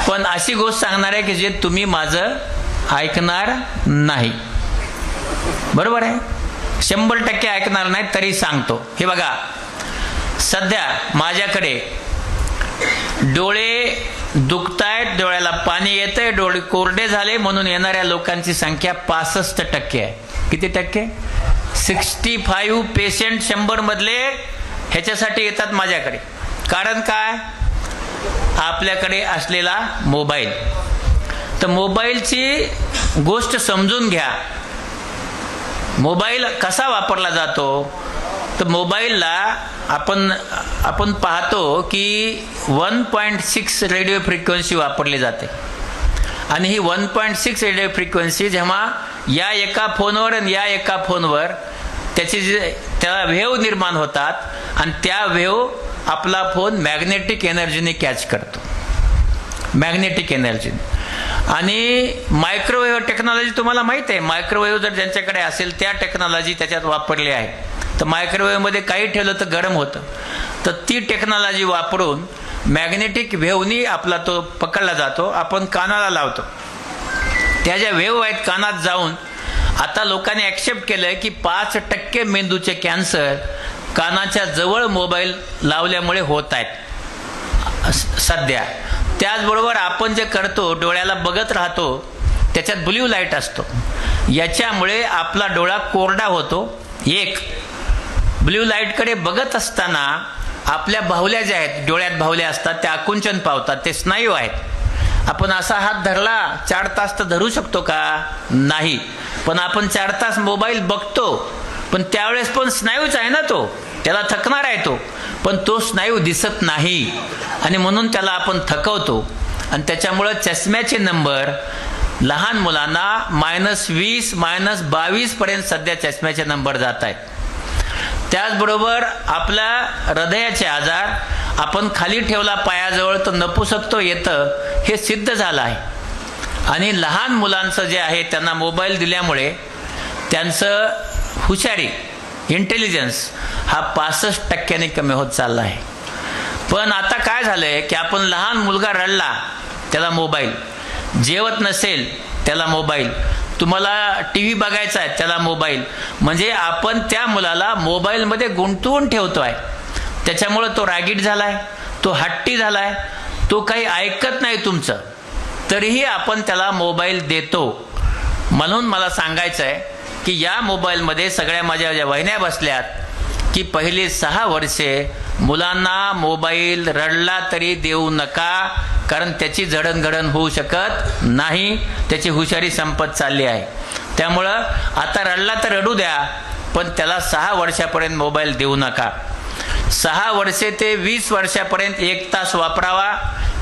पण अशी गोष्ट सांगणार आहे की जे तुम्ही माझं ऐकणार नाही. बरोबर आहे, 100% ऐकणार नाही तरी सांगतो. हे बघा, सध्या माझ्याकडे डोळे दुखतायत, डोळ्याला पाणी येतंय, डोळे कोरडे झाले म्हणून येणाऱ्या लोकांची संख्या 65% आहे. किती टक्के? 65 पेशंट 100 मधले ह्याच्यासाठी येतात माझ्याकडे. कारण काय? आपल्याकडे असलेला मोबाईल. तर मोबाईलची गोष्ट समजून घ्या. मोबाईल कसा वापरला जातो? तर मोबाईलला आपण पाहतो की 1.6 रेडिओ फ्रिक्वेन्सी वापरली जाते. आणि ही 1.6 रेडिओ फ्रिक्वेन्सी जेव्हा या एका फोनवर आणि या एका फोनवर त्याला वेव्ह निर्माण होतात आणि त्या वेव्ह आपला फोन मॅग्नेटिक एनर्जीने कॅच करतो. Magnetic energy. आणि मायक्रोवेव्ह टेक्नॉलॉजी तुम्हाला माहित आहे. मायक्रोवेव्ह जर ज्यांच्याकडे असेल त्या टेक्नॉलॉजी त्याच्यात वापरली आहे. तर मायक्रोवेव्ह मध्ये काही ठेवलं तर गरम होतं. तर ती टेक्नॉलॉजी वापरून मॅग्नेटिक वेव्हनी आपला तो पकडला जातो. आपण कानाला लावतो, त्या ज्या वेव्ह आहेत कानात जाऊन आता लोकांनी ऍक्सेप्ट केलंय की 5% मेंदूचे कॅन्सर कानाच्या जवळ मोबाईल लावल्यामुळे होत आहेत सध्या. त्याचबरोबर आपण जे करतो, डोळ्याला बघत राहतो, त्याच्यात ब्ल्यू लाईट असतो. याच्यामुळे आपला डोळा कोरडा होतो. एक, ब्ल्यू लाईटकडे बघत असताना आपल्या बाहुल्या ज्या आहेत, डोळ्यात बाहुल्या असतात, त्या आकुंचन पावतात. ते स्नायू आहेत. आपण असा हात धरला 4 तास तर धरू शकतो का? नाही. पण आपण 4 तास मोबाईल बघतो, पण त्यावेळेस पण स्नायूच आहे ना, तो त्याला थकणार आहे तो, पण तो स्नायू दिसत नाही आणि म्हणून त्याला आपण थकवतो. आणि त्याच्यामुळं चष्म्याचे नंबर लहान मुलांना -20 -22 पर्यंत सध्या चष्म्याचे नंबर जात आहेत. त्याचबरोबर आपल्या हृदयाचे आजार, आपण खाली ठेवला पायाजवळ तर नपुसकतो येतं, हे सिद्ध झालं आहे. आणि लहान मुलांचं जे आहे त्यांना मोबाईल दिल्यामुळे त्यांचं हुशारी, इंटेलिजन्स हा 65% कमी होत चालला आहे. पण आता काय झालंय की आपण लहान मुलगा रडला त्याला मोबाईल, जेवत नसेल त्याला मोबाईल, तुम्हाला टीव्ही बघायचा आहे त्याला मोबाईल. म्हणजे आपण त्या मुलाला मोबाईलमध्ये गुंतवून ठेवतोय. त्याच्यामुळे तो रागीट झालाय, तो हट्टी झालाय, तो काही ऐकत नाही तुमचं, तरीही आपण त्याला मोबाईल देतो. म्हणून मला सांगायचं आहे की या मोबाईलमध्ये सगळ्या माझ्या ज्या वहिन्या बसल्यात की पहिली 6 वर्षे मुलांना मोबाईल रडला तरी देऊ नका, कारण त्याची जडणघडण होऊ शकत नाही, त्याची हुशारी संपत चालली आहे. त्यामुळं आता रडला तर रडू द्या, पण त्याला 6 वर्षापर्यंत मोबाईल देऊ नका. 6 वर्षे ते 20 वर्षापर्यंत 1 तास वापरावा.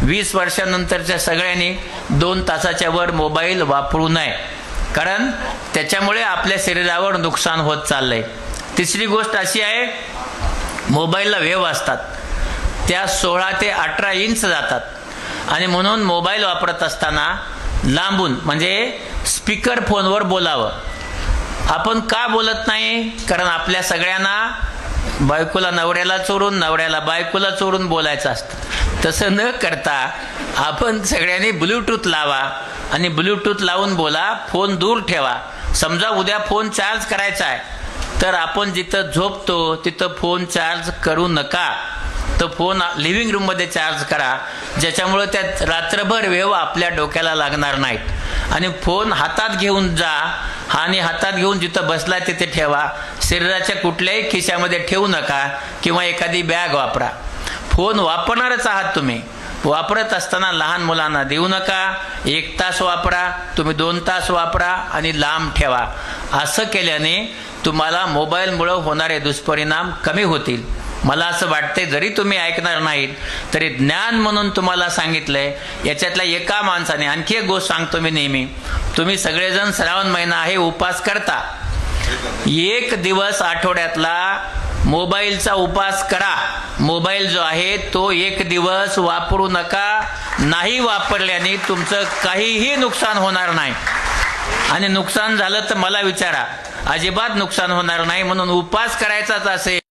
20 वर्षानंतरच्या सगळ्यांनी 2 तासाच्या वर मोबाईल वापरू नये, कारण त्याच्यामुळे आपल्या शरीरावर नुकसान होत चाललंय. तिसरी गोष्ट अशी आहे, मोबाईलला वेव्ह असतात, त्या 16 ते 18 इंच जातात. आणि म्हणून मोबाईल वापरत असताना लांबून, म्हणजे स्पीकर फोनवर बोलावं. आपण का बोलत नाही? कारण आपल्या सगळ्यांना बायकोला नवऱ्याला चोरून, नवऱ्याला बायकोला चोरून बोलायचं असतं. तसं न करता आपण सगळ्यांनी ब्लूटूथ लावा आणि ब्लूटूथ लावून बोला. फोन दूर ठेवा. समजा उद्या फोन चार्ज करायचा आहे तर आपण जिथं झोपतो तिथं फोन चार्ज करू नका. तर फोन लिव्हिंग रूम मध्ये चार्ज करा, ज्याच्यामुळे त्यात रात्रभर वेव्ह आपल्या डोक्याला लागणार नाहीत. आणि फोन हातात घेऊन जा आणि हातात घेऊन जिथं बसला तिथे ठेवा. शरीराच्या कुठल्याही खिशामध्ये ठेवू नका किंवा एखादी बॅग वापरा. फोन वापरणारच आहात तुम्ही, वापरत असताना लहान मुलांना देऊ नका. 1 तास वापरा, तुम्ही 2 तास वापरा आणि लांब ठेवा. असं केल्याने तुम्हाला मोबाईलमुळे होणारे दुष्परिणाम कमी होतील. मला असं वाटतंय जरी तुम्ही ऐकणार नाहीत तरी ज्ञान म्हणून तुम्हाला सांगितलंय. याच्यातल्या एका माणसाने, आणखी एक गोष्ट सांगतो मी नेहमी, तुम्ही सगळेजण श्रावण महिना आहे उपास करता, 1 दिवस आठवड्यातला मोबाईलचा उपास करा. मोबाईल जो आहे तो 1 दिवस वापरू नका. नाही वापरल्याने तुमचं काहीही नुकसान होणार नाही. आणि नुकसान झालं तर मला विचारा, अजिबात नुकसान होणार नाही. म्हणून उपास करायचाच असेल